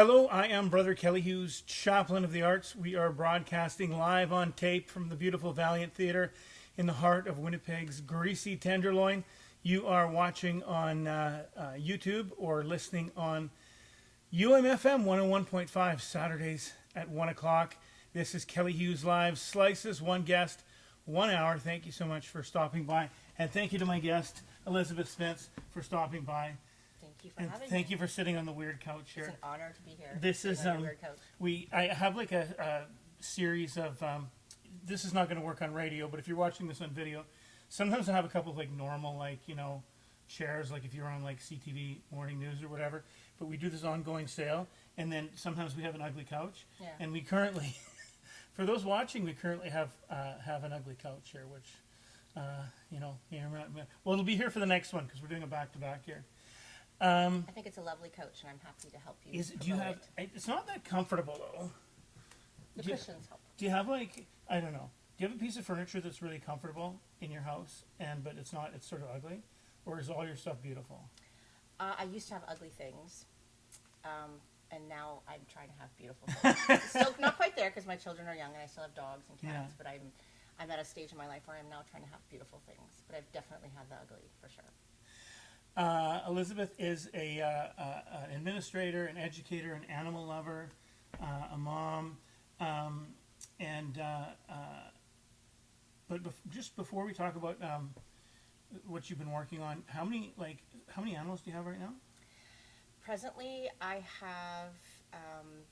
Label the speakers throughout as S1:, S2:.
S1: Hello, I am Brother Kelly Hughes, Chaplain of the Arts. We are broadcasting live on tape from the beautiful Valiant Theatre in the heart of Winnipeg's greasy Tenderloin. You are watching on YouTube or listening on UMFM 101.5 Saturdays at 1 o'clock. This is Kelly Hughes Live Slices, one guest, 1 hour. Thank you so much for stopping by. And thank you to my guest, Elizabeth Spence, for stopping by.
S2: Thank you for
S1: And
S2: having me.
S1: thank you for sitting on the weird couch here.
S2: It's an honor to be here.
S1: This is
S2: on your weird couch.
S1: I have like a series of this is not going to work on radio, but if you're watching this on video, sometimes I have a couple of like normal chairs, like if you're on like CTV morning news or whatever. But we do this ongoing sale, and then sometimes we have an ugly couch.
S2: Yeah.
S1: And we currently, for those watching, we currently have an ugly couch here, which well, it'll be here for the next one because we're doing a back to back here.
S2: I think it's a lovely coach, and I'm happy to help you.
S1: Do you have? It's not that comfortable though.
S2: The cushions help.
S1: Do you have like, I don't know, do you have a piece of furniture that's really comfortable in your house but it's not, it's sort of ugly? Or is all your stuff beautiful?
S2: I used to have ugly things, and now I'm trying to have beautiful things. Still not quite there because my children are young and I still have dogs and cats, but I'm at a stage in my life where I'm now trying to have beautiful things. But I've definitely had the ugly, for sure.
S1: Elizabeth is an administrator, an educator, an animal lover, a mom, but just before we talk about what you've been working on, how many animals do you have right now?
S2: Presently, I have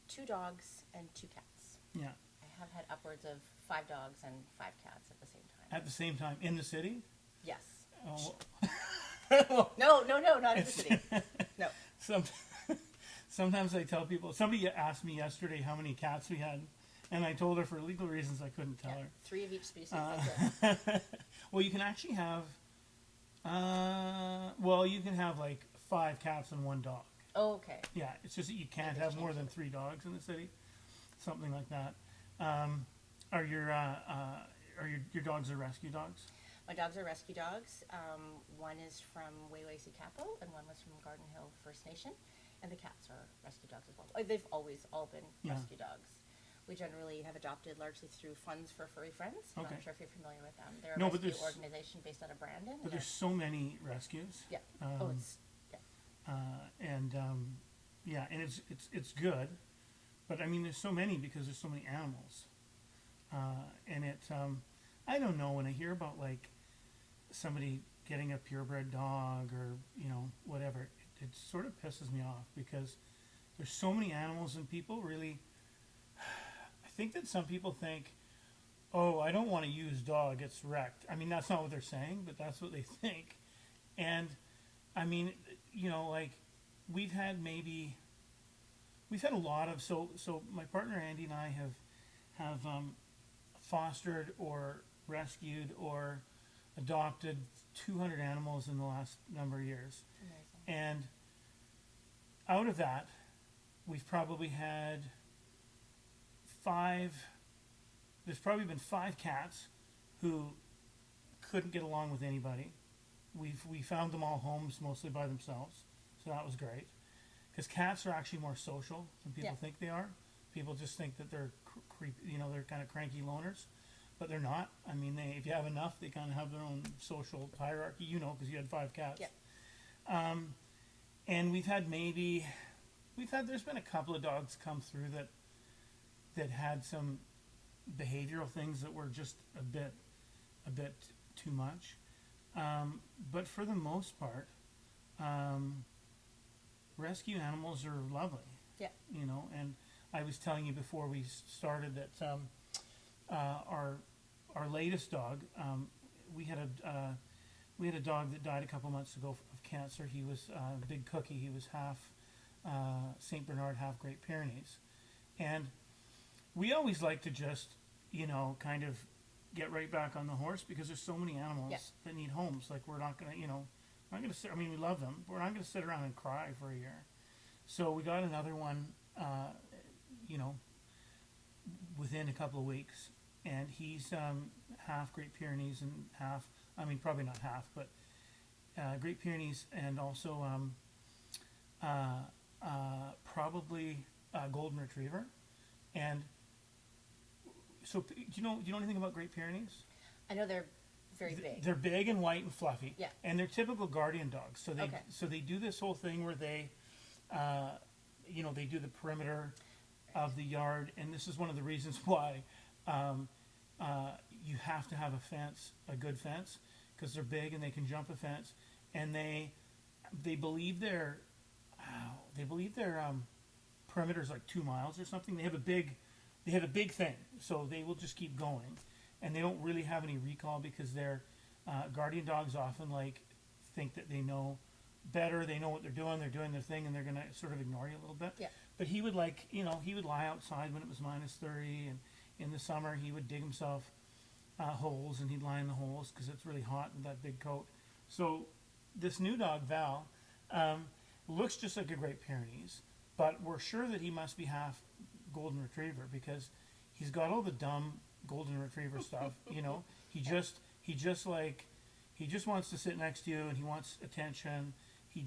S2: 2 dogs and 2 cats.
S1: Yeah.
S2: I have had upwards of 5 dogs and 5 cats at the same time.
S1: At the same time in the city?
S2: Yes.
S1: Oh.
S2: No, not in the city. No.
S1: Sometimes I tell people, somebody asked me yesterday how many cats we had, and I told her for legal reasons I couldn't tell her.
S2: 3 of each species.
S1: Well, you can actually have, you can have like 5 cats and 1 dog.
S2: Oh, okay.
S1: Yeah, it's just that you can't have more than 3 dogs in the city, something like that. Are your dogs are rescue dogs?
S2: My dogs are rescue dogs. One is from Waywaysi Capo, and one was from Garden Hill First Nation. And the cats are rescue dogs as well. They've always all been rescue dogs. We generally have adopted largely through Funds for Furry Friends. I'm not sure if you're familiar with them. They're a rescue organization based out of Brandon.
S1: But there's so many rescues.
S2: Yeah.
S1: And it's good, but I mean there's so many because there's so many animals, and I don't know, when I hear about like somebody getting a purebred dog or whatever, it sort of pisses me off because there's so many animals and people really. I think that some people think, oh, I don't want to use dog, it's wrecked. I mean, that's not what they're saying, but that's what they think. And I mean, like we've had a lot of, so my partner Andy and I have fostered or rescued or adopted 200 animals in the last number of years.
S2: Amazing.
S1: And out of that, we've probably had 5, there's probably been 5 cats who couldn't get along with anybody. We found them all homes mostly by themselves, so that was great. Because cats are actually more social than people think they are. People just think that they're they're kind of cranky loners, but they're not. I mean, if you have enough, they kind of have their own social hierarchy. Because you had 5 cats.
S2: Yeah.
S1: And there's been a couple of dogs come through that had some behavioral things that were just a bit too much. But for the most part, rescue animals are lovely.
S2: Yeah.
S1: And I was telling you before we started that our latest dog, we had a dog that died a couple months ago of cancer. He was a big cookie. He was half Saint Bernard, half Great Pyrenees, and we always like to just kind of get right back on the horse because there's so many animals that need homes. Like we're not gonna sit. I mean, we love them, but we're not gonna sit around and cry for a year. So we got another one, within a couple of weeks, and he's half Great Pyrenees and half. I mean, probably not half, but Great Pyrenees and also probably golden retriever, and so do you know anything about Great Pyrenees?
S2: I know they're very big.
S1: They're big and white and fluffy.
S2: Yeah.
S1: And they're typical guardian dogs. So they
S2: Okay.
S1: do this whole thing where they, they do the perimeter of the yard, and this is one of the reasons why you have to have a fence, a good fence, because they're big and they can jump a fence, and they believe their perimeter is like 2 miles or something. They have a big thing, so they will just keep going, and they don't really have any recall because their guardian dogs often think that they know better. They know what they're doing their thing, and they're gonna sort of ignore you a little bit.
S2: Yeah.
S1: But he would he would lie outside when it was -30, and in the summer he would dig himself holes, and he'd lie in the holes because it's really hot in that big coat. So this new dog Val looks just like a Great Pyrenees, but we're sure that he must be half golden retriever because he's got all the dumb golden retriever stuff. He just wants to sit next to you, and he wants attention. He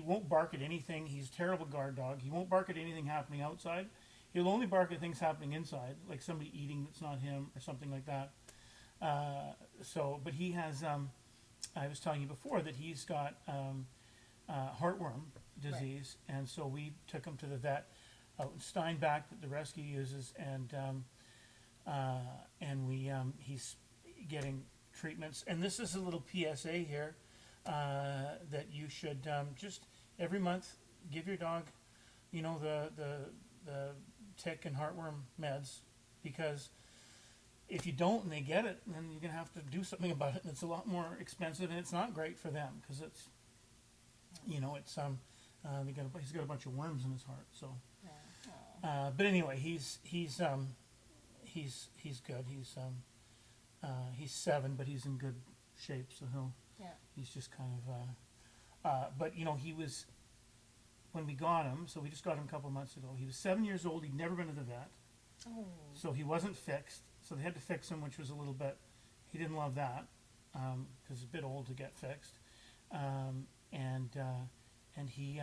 S1: won't bark at anything. He's a terrible guard dog. He won't bark at anything happening outside. He'll only bark at things happening inside, like somebody eating that's not him or something like that. But he has, I was telling you before that he's got heartworm disease, right. And so we took him to the vet out in Steinbach that the rescue uses, and he's getting treatments. And this is a little PSA here that you should just every month give your dog, the tick and heartworm meds, because if you don't and they get it, then you're gonna have to do something about it, and it's a lot more expensive, and it's not great for them because it's, he's got a bunch of worms in his heart. So, but anyway, he's good. He's 7, but he's in good shape, so he's just kind of. But he was, when we got him. So we just got him a couple months ago. He was 7 years old. He'd never been to the vet, so he wasn't fixed. So they had to fix him, which was a little bit. He didn't love that because he's a bit old to get fixed, and he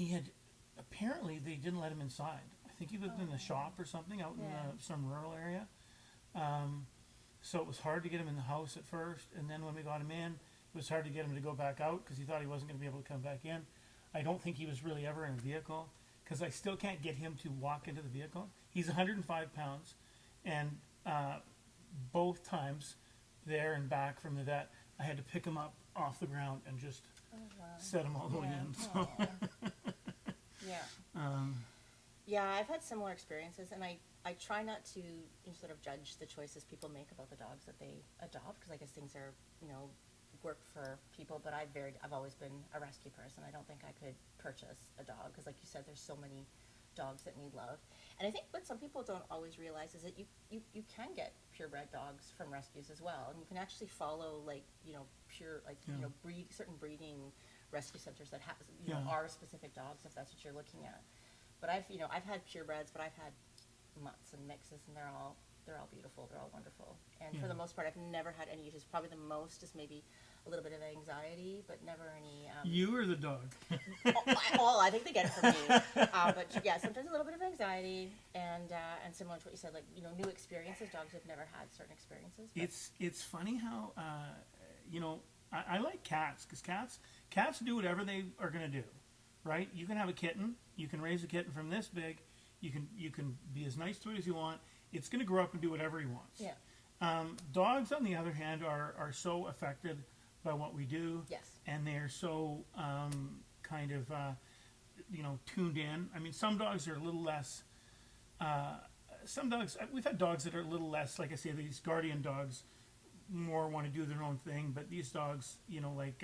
S1: had apparently they didn't let him inside. I think he lived in the shop or something out in some rural area. So it was hard to get him in the house at first, and then when we got him in, it was hard to get him to go back out because he thought he wasn't going to be able to come back in. I don't think he was really ever in a vehicle because I still can't get him to walk into the vehicle. He's 105 pounds, and both times there and back from the vet, I had to pick him up off the ground and just set him all the way in. So.
S2: Yeah, I've had similar experiences, and I try not to sort of judge the choices people make about the dogs that they adopt, because I guess things are, work for people, but I've always been a rescue person. I don't think I could purchase a dog, because like you said, there's so many dogs that need love. And I think what some people don't always realize is that you can get purebred dogs from rescues as well, and you can actually follow certain breeding rescue centers that are specific dogs if that's what you're looking at. But I've had purebreds, but I've had mutts and mixes, and they're all beautiful. They're all wonderful. And for the most part, I've never had any issues. Probably the most is maybe a little bit of anxiety, but never any.
S1: You or the dog?
S2: I think they get it from me. But yeah, sometimes a little bit of anxiety, and similar to what you said, new experiences. Dogs have never had certain experiences.
S1: It's funny how I like cats, because cats do whatever they are going to do, right? You can have a kitten. You can raise a kitten from this big. You can be as nice to it as you want. It's going to grow up and do whatever he wants.
S2: Yeah.
S1: Dogs, on the other hand, are so affected by what we do.
S2: Yes.
S1: And they're so tuned in. I mean, some dogs are a little less. Some dogs, we've had dogs that are a little less, like I say, these guardian dogs more want to do their own thing. But these dogs, like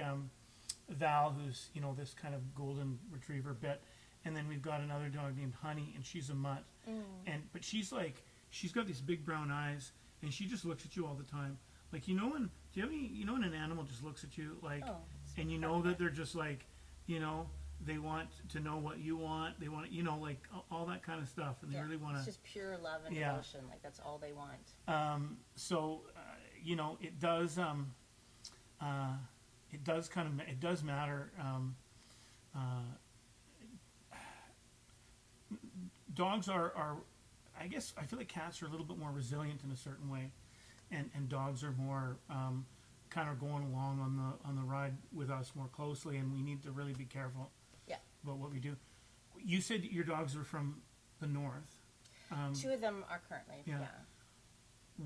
S1: Val, who's this kind of golden retriever bit. And then we've got another dog named Honey, and she's a mutt. But she's got these big brown eyes, and she just looks at you all the time. Like, when when an animal just looks at you, and you know that they're just they want to know what you want. They want, all that kind of stuff, and they really want to.
S2: It's just pure love and devotion. That's all they want.
S1: It does. It does matter. dogs are, I guess, I feel like cats are a little bit more resilient in a certain way, and dogs are more kind of going along on the ride with us more closely, and we need to really be careful
S2: Yeah.
S1: about what we do. You said your dogs are from the north.
S2: Two of them are currently.
S1: yeah.
S2: Yeah.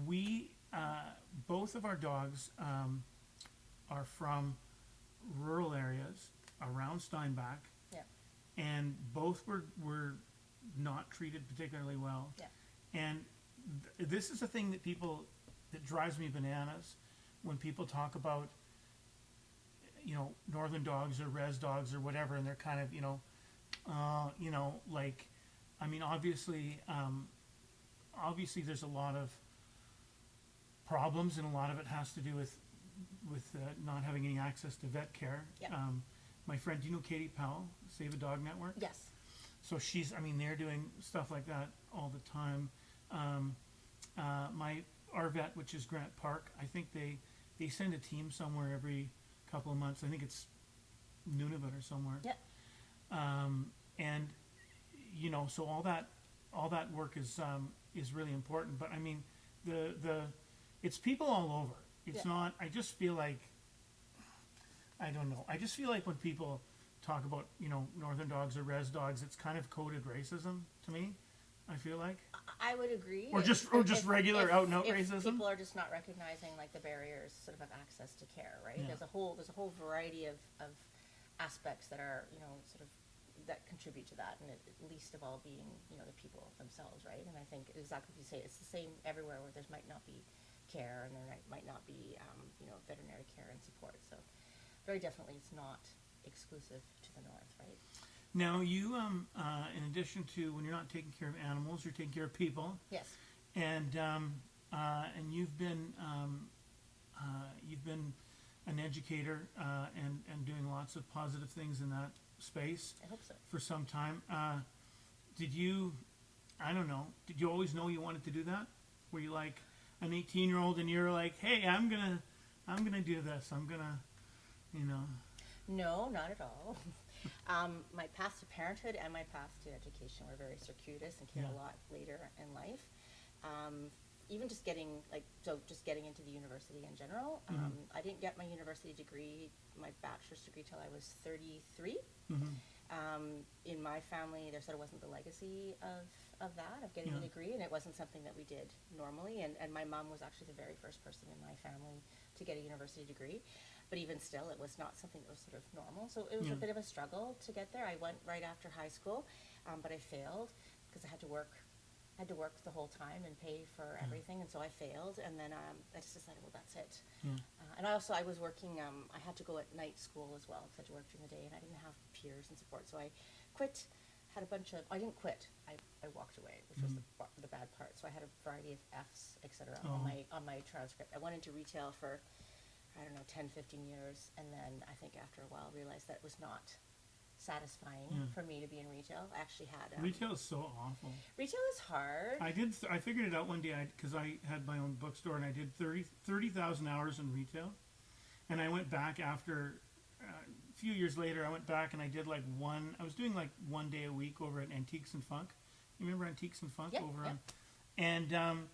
S1: We both of our dogs are from rural areas around Steinbach,
S2: Yeah.
S1: and both were not treated particularly well.
S2: Yeah.
S1: And this is a thing that drives me bananas when people talk about, northern dogs or res dogs or whatever, and they're kind of, like, I mean, obviously there's a lot of problems, and a lot of it has to do with not having any access to vet care.
S2: Yeah.
S1: My friend, do you know Katie Powell, Save a Dog Network?
S2: Yes.
S1: So they're doing stuff like that all the time. Our vet, which is Grant Park, I think they send a team somewhere every couple of months. I think it's Nunavut or somewhere.
S2: Yeah.
S1: And so all that work is really important. But I mean, it's people all over. It's
S2: Yeah.
S1: not. I just feel like, I don't know. I just feel like when people talk about northern dogs or res dogs, it's kind of coded racism to me. I feel like,
S2: I would agree.
S1: or just regular out and out racism.
S2: People are just not recognizing like the barriers sort of access to care, right?
S1: Yeah.
S2: There's a whole variety of aspects that are sort of that contribute to that, and least of all being the people themselves, right? And I think exactly what you say, it's the same everywhere where there might not be care and there might not be veterinary care and support. So very definitely it's not exclusive to the north, right?
S1: Now you, in addition to when you're not taking care of animals, you're taking care of people,
S2: Yes.
S1: and you've been an educator and doing lots of positive things in that space
S2: I hope so.
S1: for some time. Did you always know you wanted to do that? Were you like an 18-year-old and you're like, hey, I'm gonna do this. I'm gonna,
S2: No, not at all. My path to parenthood and my path to education were very circuitous and came
S1: Yeah.
S2: a lot later in life. Even just getting into the university in general. I didn't get my university degree, my bachelor's degree, till I was 33. In my family, there sort of wasn't the legacy of getting a
S1: Yeah.
S2: degree, and it wasn't something that we did normally. And my mom was actually the very first person in my family to get a university degree. But even still, it was not something that was sort of normal. So it was
S1: Yeah.
S2: a bit of a struggle to get there. I went right after high school, but I failed because I had to work the whole time and pay for everything, and so I failed. And then I just decided, well, that's it.
S1: Yeah.
S2: And I was working. I had to go at night school as well because I had to work during the day, and I didn't have peers and support. So I quit. I didn't quit. I walked away, which was the bad part. So I had a variety of Fs, etc.
S1: Oh.
S2: on my transcript. I went into retail for, I don't know, 10, 15 years, and then I think after a while realized that it was not satisfying for me to be in retail. I actually had
S1: Retail is so awful.
S2: retail is hard.
S1: I figured it out one day because I had my own bookstore, and I did 30,000 hours in retail, and I went back after a few years later. I went back and I did I was doing like 1 day a week over at Antiques and Funk. You remember Antiques and Funk?
S2: Yeah,
S1: over
S2: yeah.
S1: on, and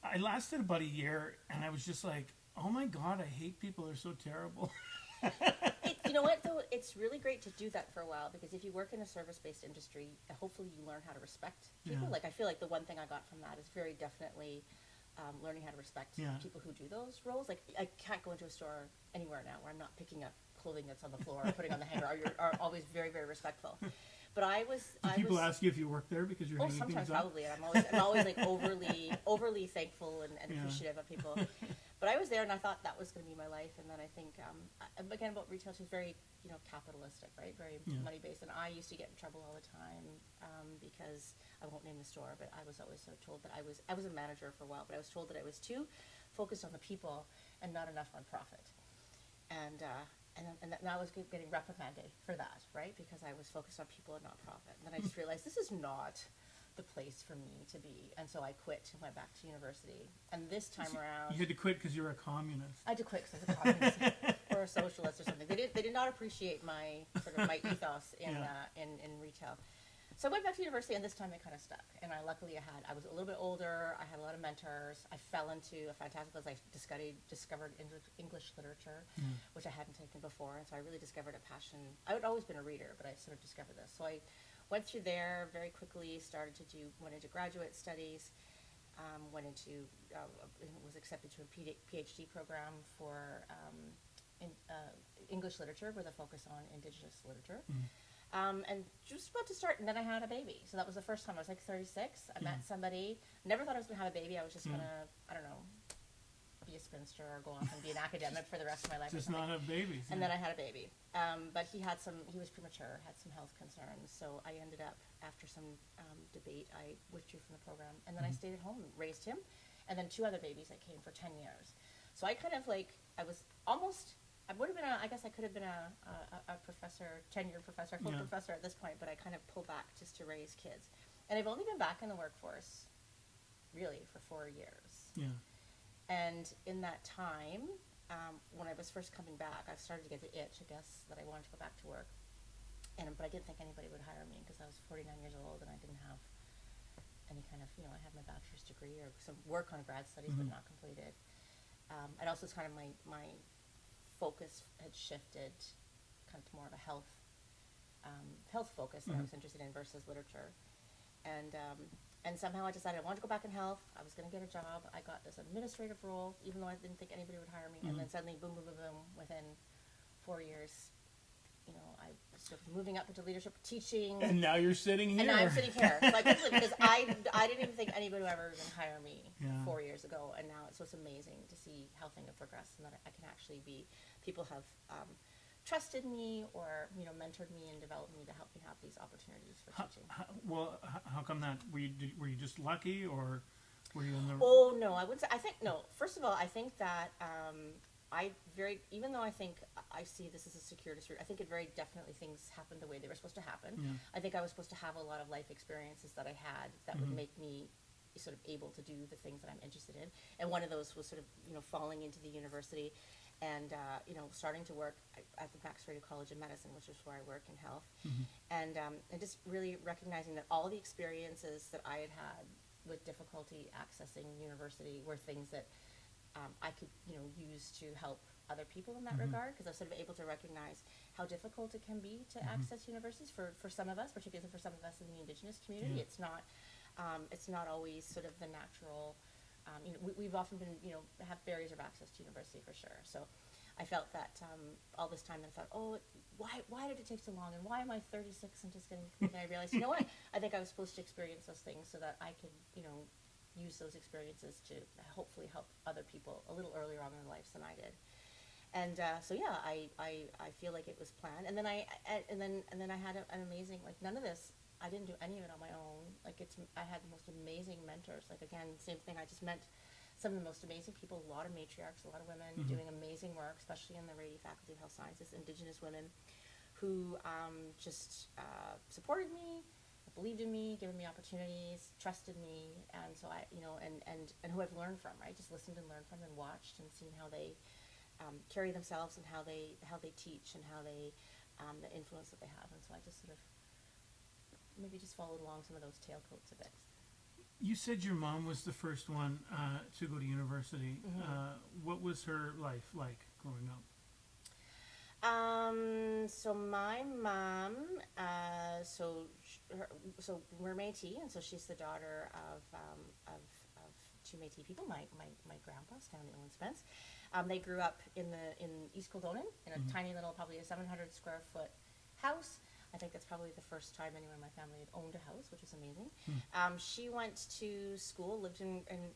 S1: I lasted about a year, and I was just like, oh my god, I hate people. They're so terrible.
S2: You know what, though? It's really great to do that for a while, because if you work in a service-based industry, hopefully you learn how to respect people.
S1: Yeah.
S2: Like, I feel like the one thing I got from that is very definitely learning how to respect
S1: Yeah.
S2: people who do those roles. Like, I can't go into a store anywhere now where I'm not picking up clothing that's on the floor or putting on the hanger. Are always very, very respectful. But
S1: Do people ask you if you work there because you're hanging
S2: sometimes
S1: things up?
S2: probably, and I'm always like overly thankful and
S1: Yeah.
S2: appreciative of people. But I was there, and I thought that was going to be my life. And then I think again about retail, it's very capitalistic, right? Very
S1: Yeah.
S2: money based. And I used to get in trouble all the time because I won't name the store, but I was always so told that I was a manager for a while, but I was told that I was too focused on the people and not enough on profit. And I was getting reprimanded for that, right? Because I was focused on people and not profit. And then I just realized this is not the place for me to be. And so I quit and went back to university. And this time around,
S1: You had to quit because you were a communist.
S2: I had to quit because I was a communist or a socialist or something. They did not appreciate my ethos in
S1: Yeah.
S2: in retail. So I went back to university, and this time it kind of stuck. And I was a little bit older. I had a lot of mentors. I fell into a fantastic place. I discovered English literature, which I hadn't taken before. And so I really discovered a passion. I had always been a reader, but I sort of discovered this. So I went through there very quickly, went into graduate studies, was accepted to a PhD program for English literature with a focus on Indigenous literature. And just about to start, and then I had a baby. So that was the first time. I was like 36. I met somebody. Never thought I was going to have a baby. I was just going to, I don't know, be a spinster or go off and be an academic for the rest of my life.
S1: Just not have babies.
S2: And then I had a baby. But he was premature, had some health concerns. So I ended up, after some debate, I withdrew from the program. And then I stayed at home and raised him. And then 2 other babies that came for 10 years. So I kind of I would have been I guess I could have been a professor, tenured professor, full professor at this point, but I kind of pulled back just to raise kids. And I've only been back in the workforce, really, for 4 years.
S1: Yeah.
S2: And in that time, when I was first coming back, I started to get the itch, I guess, that I wanted to go back to work. But I didn't think anybody would hire me because I was 49 years old and I didn't have any kind of, I had my bachelor's degree or some work on grad studies, but not completed. And also it's kind of my focus had shifted kind of to more of a health focus that I was interested in versus literature. And somehow I decided I wanted to go back in health. I was going to get a job. I got this administrative role, even though I didn't think anybody would hire me. And then suddenly, boom, boom, boom, boom, within 4 years, I was sort of moving up into leadership, teaching.
S1: And now you're sitting here.
S2: And now I'm sitting here. So I couldn't, because I didn't even think anybody would ever even hire me 4 years ago. And now it's amazing to see how things have progressed and that I can actually people have trusted me or, mentored me and developed me to help me have these opportunities for teaching.
S1: How come that? Were you just lucky, or were you in the...
S2: Oh, no, I wouldn't say. First of all, I think that even though I think I see this as a circuitous route, I think it very definitely things happened the way they were supposed to happen.
S1: Yeah.
S2: I think I was supposed to have a lot of life experiences that I had that would make me sort of able to do the things that I'm interested in. And one of those was sort of, falling into the university and, starting to work at the Max Radio College of Medicine, which is where I work in health. And just really recognizing that all the experiences that I had with difficulty accessing university were things that I could, use to help other people in that regard, because I was sort of able to recognize how difficult it can be to access universities for some of us, particularly for some of us in the Indigenous community. It's not always sort of the natural. We've often been, have barriers of access to university for sure. So I felt that all this time, and I thought, why did it take so long? And why am I 36 and just getting? And I realized, what? I think I was supposed to experience those things so that I could, use those experiences to hopefully help other people a little earlier on in their lives than I did. And I feel like it was planned. And then I had an amazing, none of this. I didn't do any of it on my own. I had the most amazing mentors. Again, same thing. I just met some of the most amazing people, a lot of matriarchs, a lot of women doing amazing work, especially in the Rady Faculty of Health Sciences, Indigenous women who just supported me, believed in me, given me opportunities, trusted me, and so I, and who I've learned from, right? Just listened and learned from and watched and seen how they carry themselves and how they teach and how they, the influence that they have. And so I just sort of maybe just followed along some of those tailcoats a bit.
S1: You said your mom was the first one to go to university. What was her life like growing up?
S2: So my mom, so we're Métis, and so she's the daughter of two Métis people. My grandpa, Stanley and Spence. They grew up in East Kildonan in a tiny little, probably a 700 square foot house. I think that's probably the first time anyone in my family had owned a house, which was amazing. She went to school, lived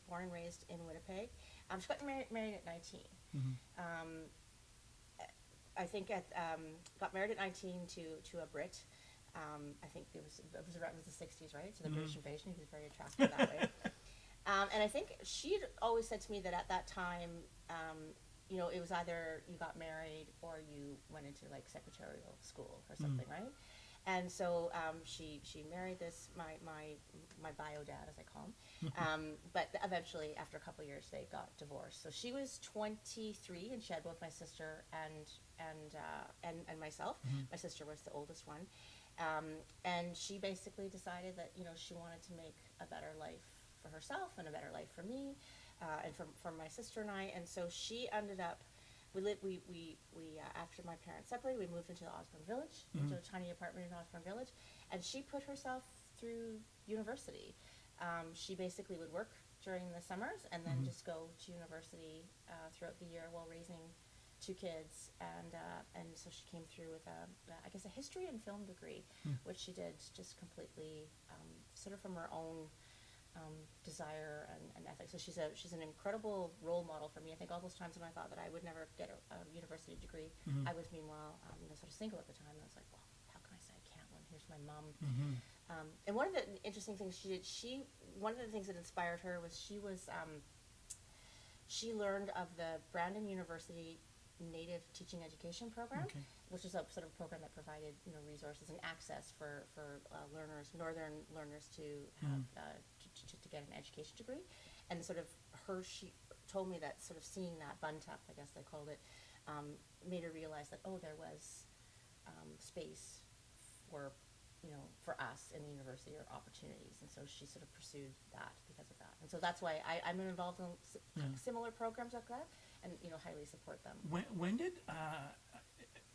S2: born and raised in Winnipeg. She got married at 19. I think got married at 19 to a Brit. I think it was the 60s, right? So the British invasion, he was very attractive that way. And I think she'd always said to me that at that time, it was either you got married or you went into secretarial school or something, right? And so she married my bio dad, as I call him. But eventually, after a couple of years, they got divorced. So she was 23, and she had both my sister and myself. My sister was the oldest one. And she basically decided that, she wanted to make a better life for herself and a better life for me, and for my sister and I. And so she ended up, after my parents separated, we moved into the Osborne Village, into a tiny apartment in Osborne Village, and she put herself through university. She basically would work during the summers and then just go to university throughout the year while raising two kids, and so she came through with a history and film degree, which she did just completely sort of from her own desire and ethics. So she's an incredible role model for me. I think all those times when I thought that I would never get a university degree, I was meanwhile sort of single at the time, and I was like, well, how can I say I can't when here's my mom. And one of the interesting things she did, one of the things that inspired her was she learned of the Brandon University Native Teaching Education Program, which is a sort of program that provided resources and access for learners, northern learners, to have to get an education degree. And sort of she told me that sort of seeing that bunt-up, I guess they called it, made her realize that there was space for us in the university, or opportunities. And so she sort of pursued that because of that. And so that's why I'm involved in similar programs like that, and highly support them.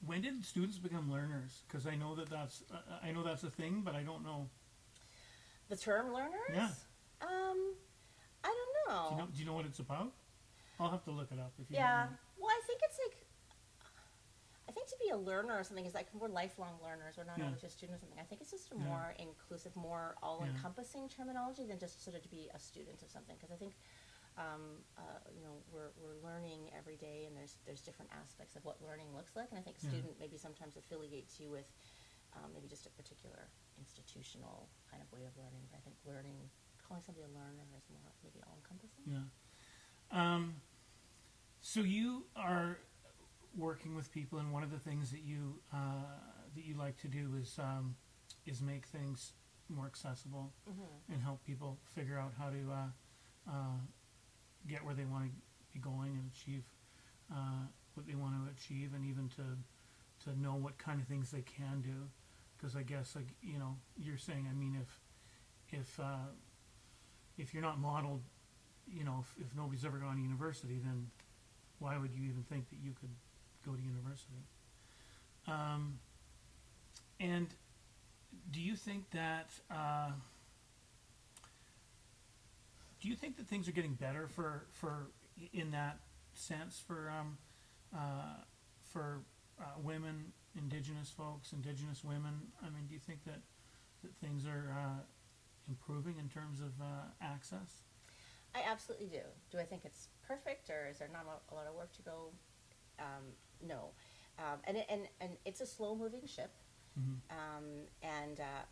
S1: When did students become learners? Because I know that's a thing, but I don't know.
S2: The term learners?
S1: Yeah.
S2: I don't know.
S1: Do you know what it's about? I'll have to look it up if you.
S2: Yeah. Well, I think it's like, I think to be a learner or something is like we're lifelong learners. We're not always just students or something. I think it's just a more inclusive, more all-encompassing terminology than just sort of to be a student of something. Because I think, we're learning every day, and there's different aspects of what learning looks like. And I think student maybe sometimes affiliates you with maybe just a particular institutional kind of way of learning. But I think calling somebody a learner is more maybe all-encompassing.
S1: Yeah. So you are working with people, and one of the things that you like to do is make things more accessible and help people figure out how to get where they want to be going and achieve what they want to achieve, and even to know what kind of things they can do. Because I guess, like you're saying, I mean, if you're not modeled, if nobody's ever gone to university, then why would you even think that you could go to university? And do you think that things are getting better for in that sense for women, Indigenous folks, Indigenous women? I mean, do you think that things are improving in terms of access?
S2: I absolutely do. Do I think it's perfect, or is there not a lot of work to go? No. And it's a slow-moving ship.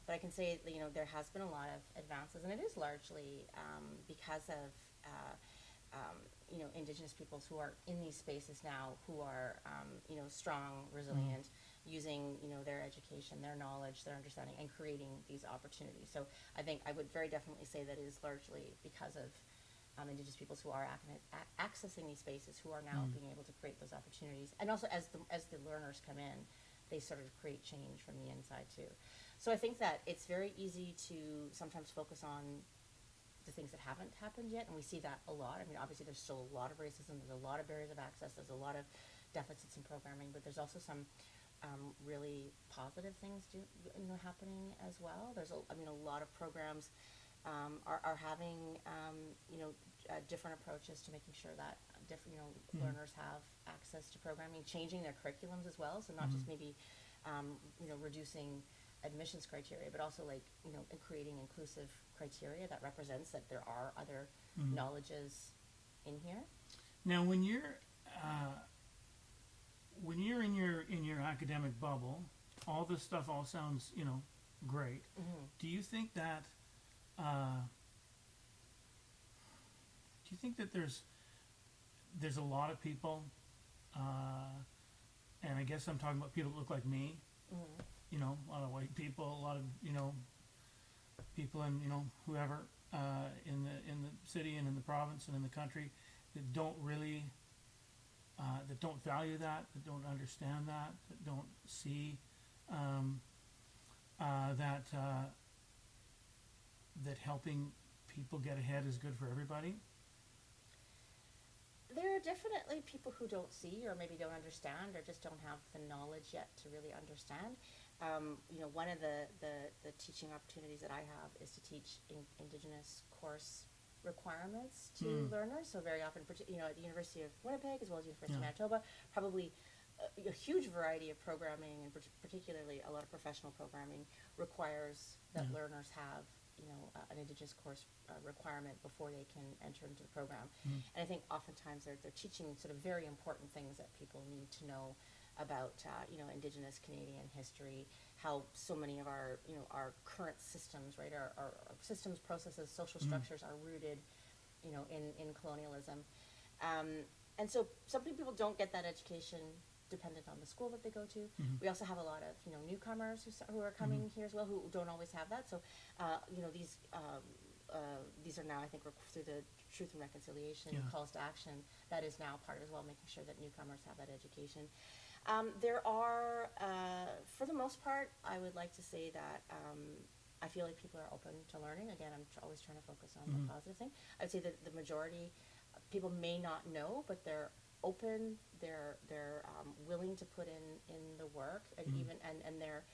S2: But I can say, there has been a lot of advances, and it is largely because of Indigenous peoples who are in these spaces now, who are strong, resilient, using their education, their knowledge, their understanding, and creating these opportunities. So I think I would very definitely say that it is largely because of Indigenous peoples who are accessing these spaces, who are now being able to create those opportunities. And also as the learners come in, they sort of create change from the inside too. So I think that it's very easy to sometimes focus on the things that haven't happened yet, and we see that a lot. I mean, obviously there's still a lot of racism, there's a lot of barriers of access, there's a lot of deficits in programming, but there's also some really positive things happening as well. There's a lot of programs are having different approaches to making sure that learners have access to programming, changing their curriculums as well. So not just maybe reducing admissions criteria, but also creating inclusive criteria that represents that there are other knowledges in here.
S1: Now, when you're in your academic bubble, all this stuff all sounds great. Do you think that there's a lot of people, and I guess I'm talking about people that look like me, a lot of white people, a lot of people and whoever in the city and in the province and in the country that don't really that don't value that don't understand that don't see that helping people get ahead is good for everybody?
S2: There are definitely people who don't see or maybe don't understand or just don't have the knowledge yet to really understand. One of the teaching opportunities that I have is to teach Indigenous course requirements to learners. So very often, at the University of Winnipeg as well as University of Manitoba, probably a huge variety of programming, and particularly a lot of professional programming, requires that learners have an Indigenous course requirement before they can enter into the program. And I think oftentimes they're teaching sort of very important things that people need to know about Indigenous Canadian history, how so many of our current systems, right, our systems, processes, social structures are rooted in colonialism. And so some people don't get that education dependent on the school that they go to. We also have a lot of newcomers who are coming here as well, who don't always have that. So these are now, I think, through the Truth and Reconciliation calls to action, that is now part as well, making sure that newcomers have that education. There are, for the most part, I would like to say that I feel like people are open to learning. Again, I'm always trying to focus on the positive thing. I'd say that the majority, people may not know, but they're open, they're willing to put in the work, and even and they're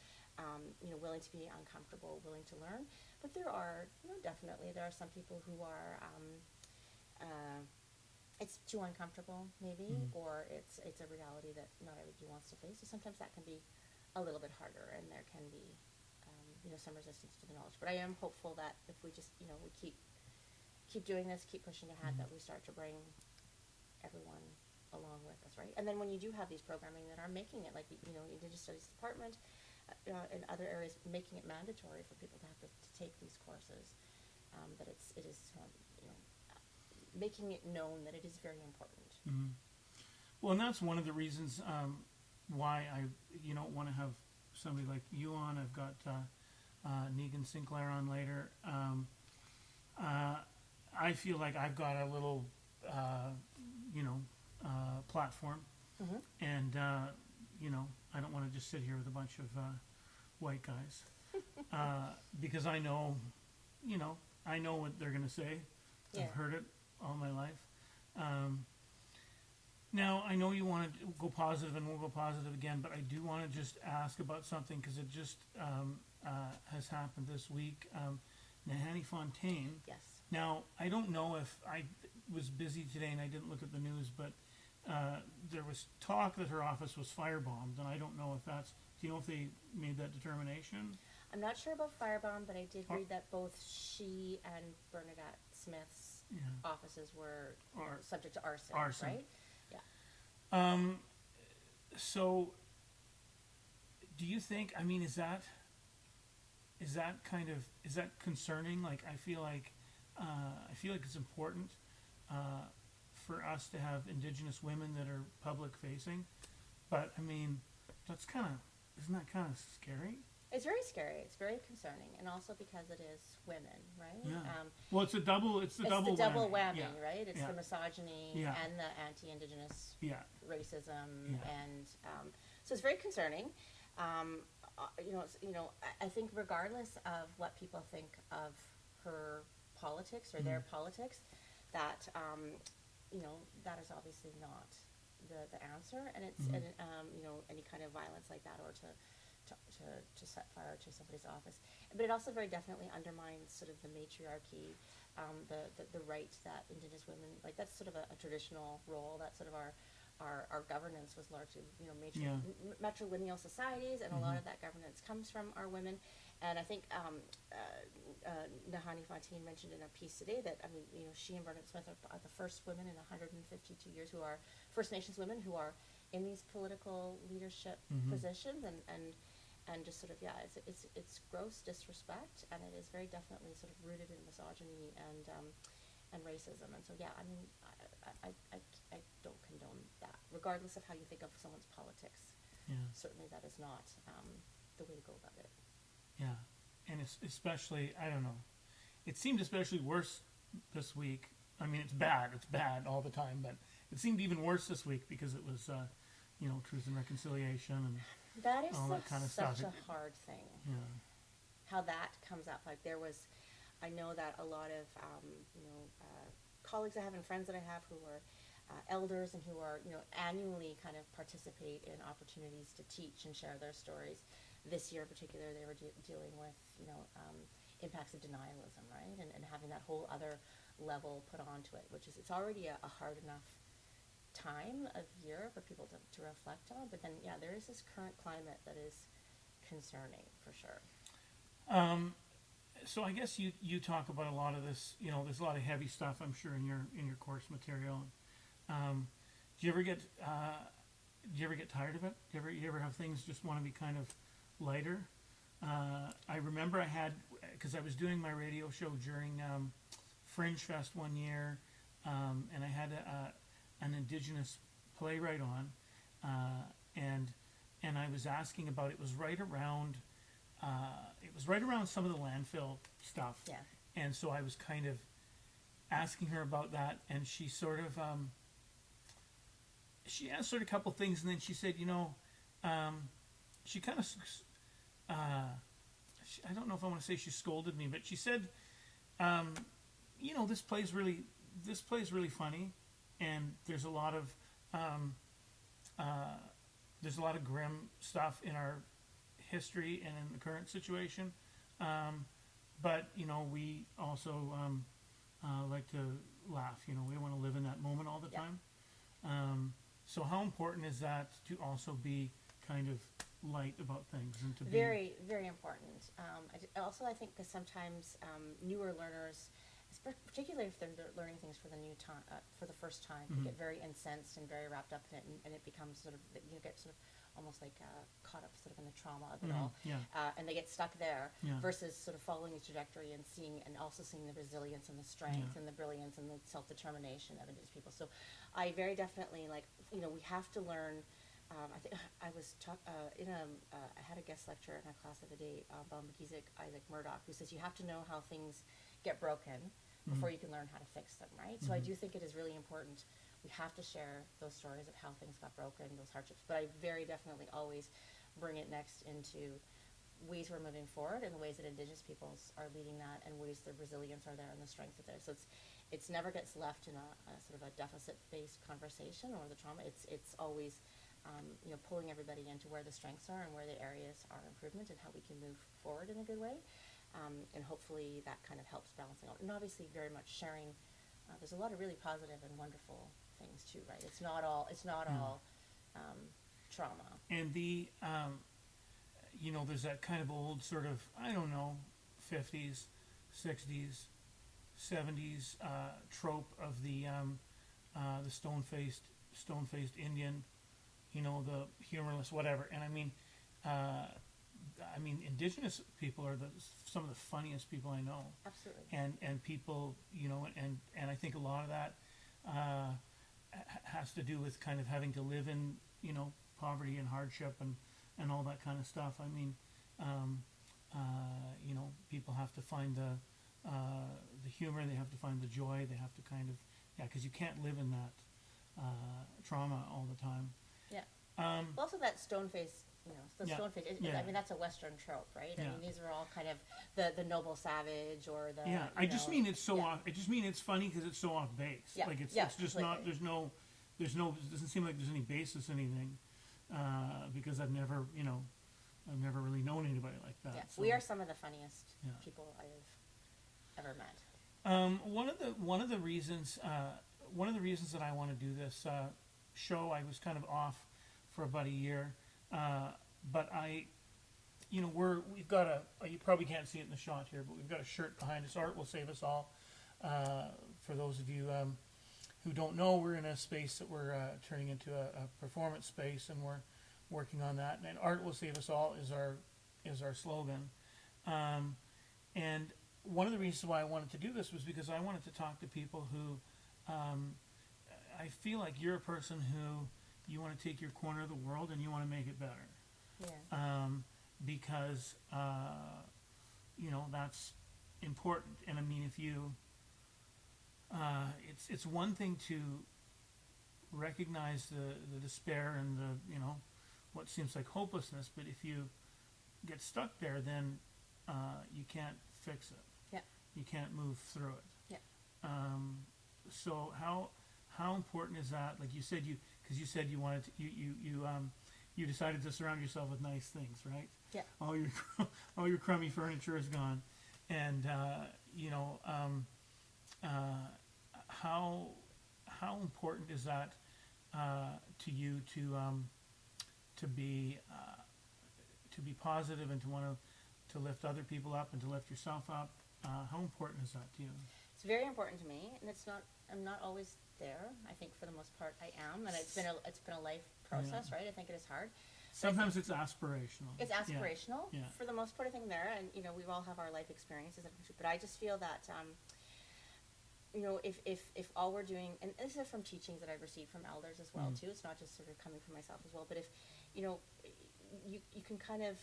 S2: willing to be uncomfortable, willing to learn. But there are definitely there are some people who are it's too uncomfortable maybe, or it's a reality that not everybody wants to face. So sometimes that can be a little bit harder, and there can be some resistance to the knowledge. But I am hopeful that if we just we keep doing this, keep pushing ahead, that we start to bring everyone along with us, right? And then when you do have these programming that are making it, like Indigenous Studies Department and other areas, making it mandatory for people to have to take these courses, that it is making it known that it is very important.
S1: Well, and that's one of the reasons why I want to have somebody like you on. I've got Negan Sinclair on later. I feel like I've got a little platform, and I don't want to just sit here with a bunch of white guys because I know what they're going to say. I've heard it all my life. Now I know you want to go positive, and we'll go positive again, but I do want to just ask about something because it just has happened this week. Nahanni Fontaine.
S2: Yes.
S1: Now, I don't know if I was busy today and I didn't look at the news, but there was talk that her office was firebombed, and I don't know if that's. Do you know if they made that determination?
S2: I'm not sure about firebomb, but I did read that both she and Bernadette Smith's offices were subject to arson, right? Yeah.
S1: So, do you think? I mean, is that concerning? Like, I feel like it's important for us to have Indigenous women that are public facing, but I mean, isn't that kind of scary?
S2: It's very scary. It's very concerning, and also because it is women, right?
S1: Yeah. Well, it's the double whammy,
S2: right? It's the misogyny and the anti-Indigenous racism, and so it's very concerning. I think regardless of what people think of her politics or their politics, that that is obviously not the answer, and it's any kind of violence like that, or to set fire to somebody's office. But it also very definitely undermines sort of the matriarchy, the right that Indigenous women, like that's sort of a traditional role, that sort of our governance was largely matrilineal societies, and a lot of that governance comes from our women. And I think Nahanni Fontaine mentioned in a piece today that she and Bernadette Smith are the first women in 152 years who are First Nations women who are in these political leadership positions, and just sort of it's gross disrespect, and it is very definitely sort of rooted in misogyny and racism. And so I don't condone that, regardless of how you think of someone's politics. Certainly that is not the way to go about it.
S1: Yeah, and it's especially, I don't know, it seemed especially worse this week. I mean, it's bad all the time, but it seemed even worse this week because it was, Truth and Reconciliation and
S2: that is
S1: all that kind of
S2: such
S1: stuff.
S2: a hard thing.
S1: Yeah.
S2: how that comes up. Like I know that a lot of colleagues I have and friends that I have who are elders and who are annually kind of participate in opportunities to teach and share their stories. This year in particular, they were dealing with impacts of denialism, right, and having that whole other level put onto it, which is it's already a hard enough time of year for people to reflect on. But then there is this current climate that is concerning for sure.
S1: So I guess you talk about a lot of this. There's a lot of heavy stuff, I'm sure, in your course material. Do you ever get tired of it? Do you ever have things just want to be kind of lighter? I remember because I was doing my radio show during Fringe Fest one year, and I had an Indigenous playwright on, and I was asking about it was right around some of the landfill stuff.
S2: Yeah.
S1: And so I was kind of asking her about that, and she sort of she answered a couple things, and then she said, she kind of I don't know if I want to say she scolded me, but she said, this play's really funny, and there's a lot of grim stuff in our history and in the current situation, but we also like to laugh. We want to live in that moment all the time. So how important is that to also be kind of light about things and to
S2: very, very important. I think because sometimes newer learners, particularly if they're learning things for the first time, they get very incensed and very wrapped up in it, and it becomes sort of get sort of almost like caught up sort of in the trauma of it all, and they get stuck there versus sort of following the trajectory and also seeing the resilience and the strength and the brilliance and the self-determination of Indigenous people. So I very definitely we have to learn. I think I was I had a guest lecture in a class the other day about Isaac Murdoch, who says you have to know how things get broken before you can learn how to fix them, right? So I do think it is really important. We have to share those stories of how things got broken, those hardships, but I very definitely always bring it next into ways we're moving forward and the ways that Indigenous peoples are leading that and ways the resilience are there and the strength are there. So it's never gets left in a sort of a deficit-based conversation or the trauma. It's always pulling everybody into where the strengths are and where the areas are improvement and how we can move forward in a good way. And hopefully that kind of helps balancing out. And obviously very much sharing. There's a lot of really positive and wonderful things too, right? It's not all trauma.
S1: And there's that kind of old sort of, I don't know, 50s, 60s, 70s trope of the stone-faced Indian, the humorless, whatever. And I mean, Indigenous people are some of the funniest people I know.
S2: Absolutely.
S1: And people, and I think a lot of that has to do with kind of having to live in, poverty and hardship and all that kind of stuff. I mean, people have to find the humor, they have to find the joy, they have to kind of, because you can't live in that trauma all the time.
S2: Yeah. Also that stone face, stone face.
S1: Yeah.
S2: I mean, that's a Western trope, right? I mean, these are all kind of the noble savage or the.
S1: Yeah, I just mean it's so off. I just mean it's funny because it's so off base.
S2: Yeah.
S1: Like it's just
S2: completely.
S1: not. There's no. It doesn't seem like there's any basis in anything, because I've never really known anybody like that.
S2: Yeah,
S1: so.
S2: we are some of the funniest people I have ever met.
S1: One of the reasons that I want to do this show, I was kind of off for about a year, but we've got you probably can't see it in the shot here, but we've got a shirt behind us. Art will save us all. For those of you who don't know, we're in a space that we're turning into a performance space, and we're working on that. And Art will save us all is our slogan. And one of the reasons why I wanted to do this was because I wanted to talk to people who I feel like you're a person who you want to take your corner of the world and you want to make it better.
S2: Yeah.
S1: Because that's important. And I mean, if you it's one thing to recognize the despair and the what seems like hopelessness, but if you get stuck there, then you can't fix it.
S2: Yeah.
S1: You can't move through it.
S2: Yeah.
S1: So how important is that? Like you said, because you said you wanted to, you decided to surround yourself with nice things, right?
S2: Yeah.
S1: All your crummy furniture is gone, and how important is that to you to be positive and to want to lift other people up and to lift yourself up? How important is that to you?
S2: It's very important to me, and I'm not always there. I think for the most part I am, and it's been a life process, right? I think it is hard.
S1: Sometimes it's aspirational.
S2: It's aspirational.
S1: Yeah.
S2: For the most part, I think there, and we all have our life experiences, but I just feel that if all we're doing, and this is from teachings that I've received from elders as well too. It's not just sort of coming from myself as well, but if you can kind of,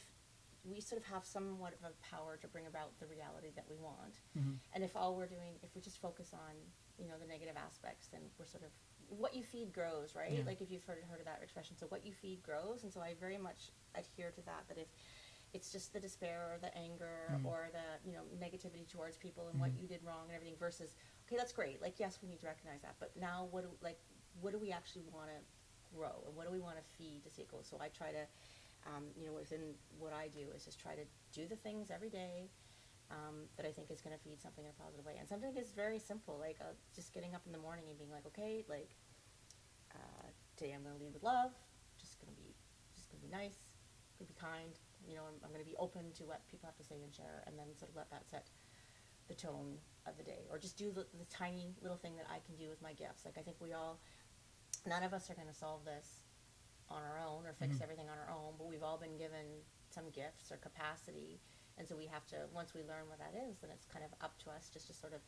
S2: we sort of have somewhat of a power to bring about the reality that we want. And if all we're doing, if we just focus on the negative aspects, then we're sort of, what you feed grows, right? Like if you've heard of that expression, so what you feed grows. And so I very much adhere to that if it's just the despair or the anger or the negativity towards people and what you did wrong and everything, versus, okay, that's great, like, yes, we need to recognize that, but now what do we actually want to grow, and what do we want to feed to see it go? So I try to within what I do is just try to do the things every day that I think is going to feed something in a positive way. And something is very simple, like just getting up in the morning and being like, okay, like today I'm going to lead with love, just going to be nice, going to be kind. I'm going to be open to what people have to say and share, and then sort of let that set the tone of the day, or just do the tiny little thing that I can do with my gifts. Like I think none of us are going to solve this on our own or fix everything on our own, but we've all been given some gifts or capacity, and so we have to, once we learn what that is, then it's kind of up to us just to sort of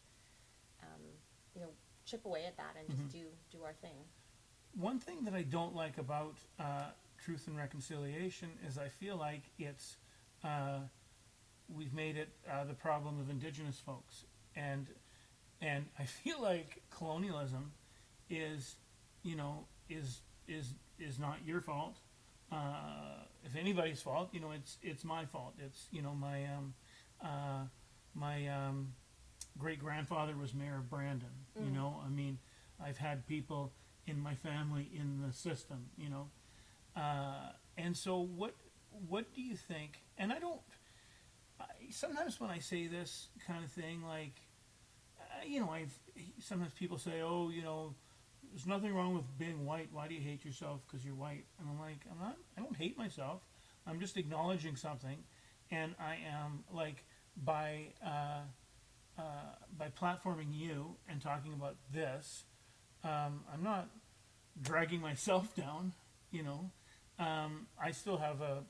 S2: chip away at that and just do our thing.
S1: One thing that I don't like about Truth and Reconciliation is I feel like it's we've made it the problem of Indigenous folks, and I feel like colonialism is not your fault. If anybody's fault, it's my fault. It's my great grandfather was mayor of Brandon. I mean, I've had people in my family in the system. And so what do you think? And sometimes when I say this kind of thing, like sometimes people say, oh, there's nothing wrong with being white. Why do you hate yourself because you're white? And I'm like, I don't hate myself. I'm just acknowledging something. And I am, like, by platforming you and talking about this, I'm not dragging myself down, I still have a,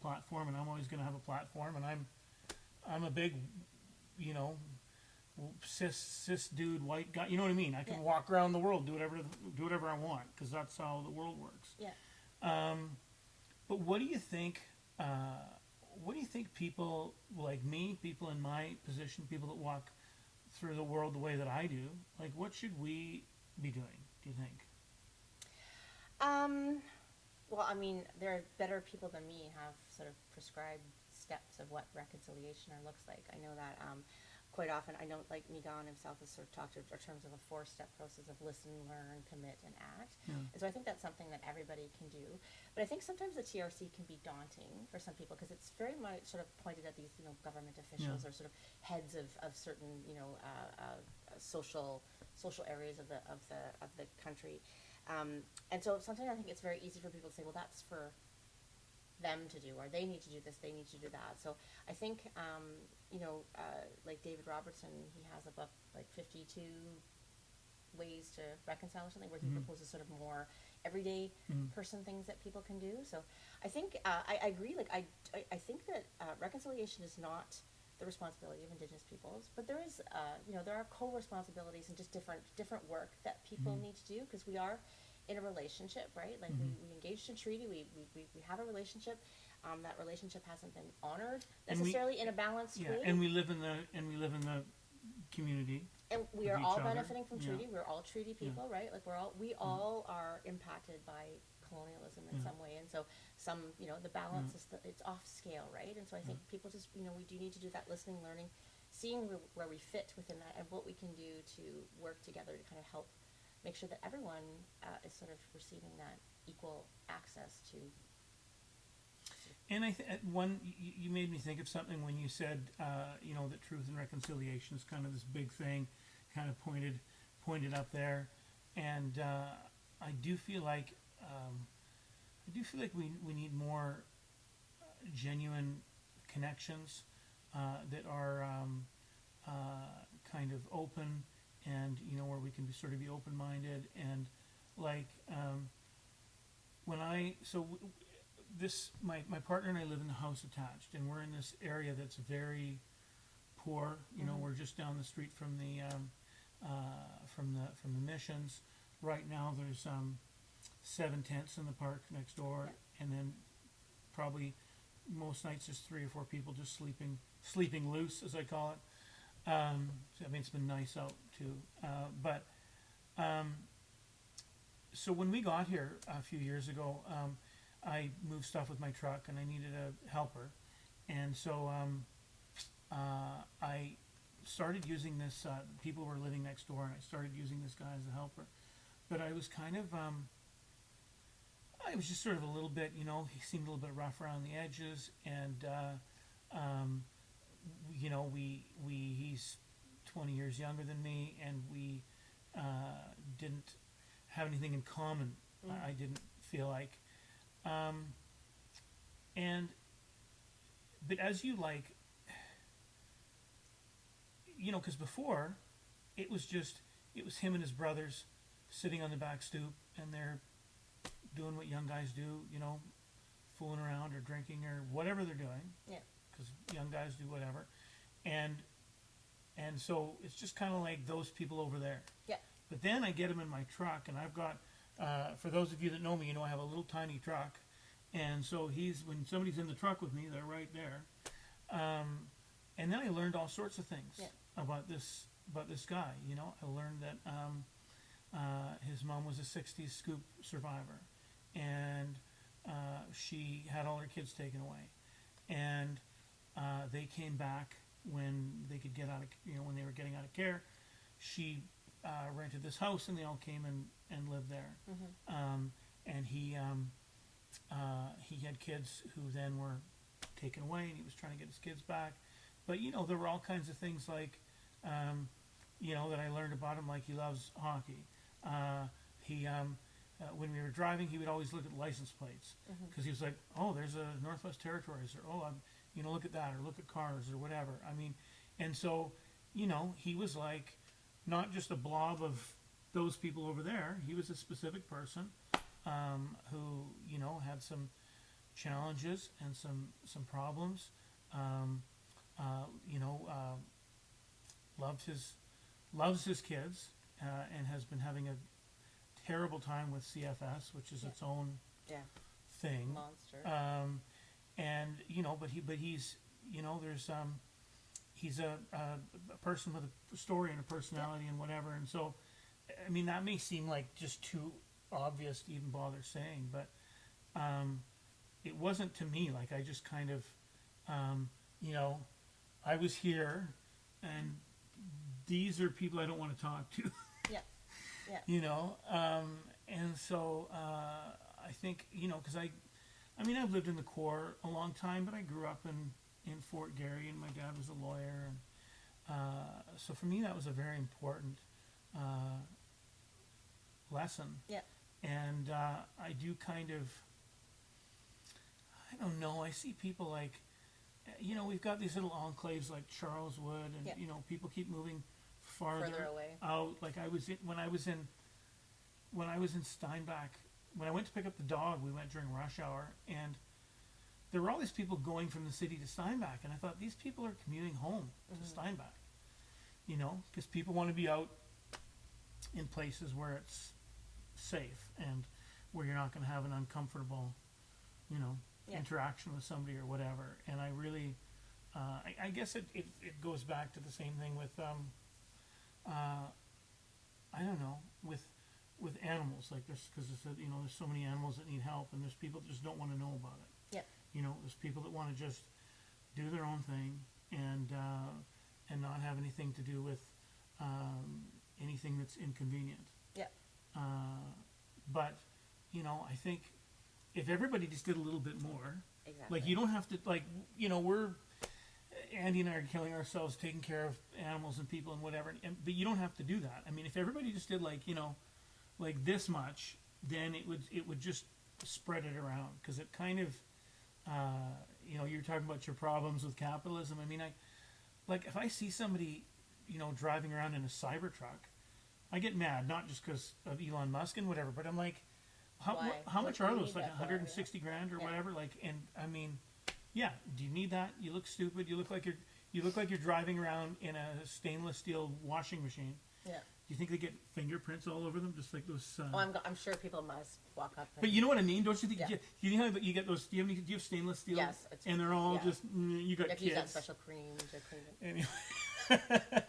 S1: platform, and I'm always going to have a platform, and I'm a big, cis dude, white guy. You know what I mean? I can walk around the world, do whatever I want, because that's how the world works.
S2: Yeah.
S1: But what do you think? What do you think people like me, people in my position, people that walk through the world the way that I do, like, what should we be doing? Do you think?
S2: Well, I mean, there are better people than me have sort of prescribed steps of what reconciliation looks like. I know that quite often, I know, like, Nigan himself has sort of talked in terms of a 4-step process of listen, learn, commit, and act.
S1: Yeah.
S2: And so I think that's something that everybody can do. But I think sometimes the TRC can be daunting for some people because it's very much sort of pointed at these, government officials or sort of heads of certain, social areas of the country. And so sometimes I think it's very easy for people to say, well, that's for them to do, or they need to do this, they need to do that. So I think, like David Robertson, he has a book, like 52 Ways to Reconcile or something, where he proposes sort of more everyday person things that people can do. So I think, I agree, like, I think that reconciliation is not the responsibility of Indigenous peoples, but there is, there are co-responsibilities and just different work that people need to do, because we are in a relationship, right? Like we engaged in treaty, we have a relationship. That relationship hasn't been honored necessarily in a balanced way.
S1: And we live in the community.
S2: And we are all
S1: other.
S2: benefiting from treaty. We're all treaty people, right? Like we all are impacted by colonialism in some way. And so some, the balance is it's off scale, right? And so I think people just, we do need to do that listening, learning, seeing where we fit within that and what we can do to work together to kind of help make sure that everyone is sort of receiving that equal access to.
S1: And you made me think of something when you said, that truth and reconciliation is kind of this big thing, kind of pointed up there, and I do feel like we need more genuine connections that are kind of open, and where we can be open-minded, and like my partner and I live in a house attached, and we're in this area that's very poor. We're just down the street from the missions. Right now, there's 7 tents in the park next door, and then probably most nights there's 3 or 4 people just sleeping loose, as I call it. It's been nice out too, so when we got here a few years ago, I moved stuff with my truck and I needed a helper, and so I started using this. People were living next door, and I started using this guy as a helper. But I was kind of, I was just sort of a little bit, he seemed a little bit rough around the edges, and he's 20 years younger than me, and we didn't have anything in common. I didn't feel like, but as you because before it was him and his brothers sitting on the back stoop, and they're doing what young guys do, fooling around or drinking or whatever they're doing.
S2: Yeah.
S1: Because young guys do whatever, and so it's just kind of like those people over there.
S2: Yeah.
S1: But then I get him in my truck, and I've got, for those of you that know me, I have a little tiny truck, and so when somebody's in the truck with me, they're right there. And then I learned all sorts of things about this guy. I learned that his mom was a 60s scoop survivor, and she had all her kids taken away, and they came back when they could get out of, when they were getting out of care. She rented this house, and they all came and lived there. And he had kids who then were taken away, and he was trying to get his kids back. But there were all kinds of things like that I learned about him. Like, he loves hockey. When we were driving, he would always look at license plates, because he was like, oh, there's a Northwest Territories, or oh, look at that, or look at cars, or whatever. And so he was like not just a blob of those people over there. He was a specific person who had some challenges and some problems. Loves his kids, and has been having a terrible time with CFS, which is its own thing.
S2: Monster.
S1: He's a person with a story and a personality and whatever, and so that may seem like just too obvious to even bother saying, but it wasn't to me. Like, I just kind of I was here, and these are people I don't want to talk to. And so I think, because I've lived in the Corps a long time, but I grew up in Fort Garry, and my dad was a lawyer, and so for me that was a very important lesson.
S2: Yeah.
S1: And I do kind of, I don't know, I see people like, we've got these little enclaves like Charleswood, and people keep moving farther
S2: away
S1: out. Like, when I was in Steinbach, when I went to pick up the dog, we went during rush hour, and there were all these people going from the city to Steinbach, and I thought, these people are commuting home to Steinbach, because people want to be out in places where it's safe and where you're not going to have an uncomfortable, interaction with somebody or whatever. And I really, I guess it goes back to the same thing with, I don't know, with with animals, like this, because it's you know, there's so many animals that need help, and there's people that just don't want to know about it.
S2: Yeah.
S1: You know, there's people that want to just do their own thing and not have anything to do with anything that's inconvenient.
S2: Yeah.
S1: But you know, I think if everybody just did a little bit more,
S2: Exactly.
S1: like you don't have to, like, you know, we're Andy and I are killing ourselves taking care of animals and people and whatever, but you don't have to do that. I mean, if everybody just did, like, you know, like this much, then it would just spread it around, because it kind of you know, you're talking about your problems with capitalism. I mean, like if I see somebody, you know, driving around in a Cybertruck, I get mad, not just because of Elon Musk and whatever, but I'm like, how
S2: Why?
S1: much
S2: What
S1: are
S2: do you
S1: those?
S2: need
S1: Like
S2: that for?
S1: 160 grand or
S2: Yeah.
S1: whatever? Like, and I mean, yeah, do you need that? You look stupid. You look like you're driving around in a stainless steel washing machine.
S2: Yeah.
S1: Do you think they get fingerprints all over them, just like those?
S2: Oh, I'm sure people must walk up. And,
S1: But you know what I mean, don't you think?
S2: Yeah.
S1: You know how you get those? Do you have stainless steel?
S2: Yes, it's-
S1: And they're all
S2: yeah.
S1: just you got
S2: you have to
S1: kids.
S2: use that special cream to clean it.
S1: Anyway,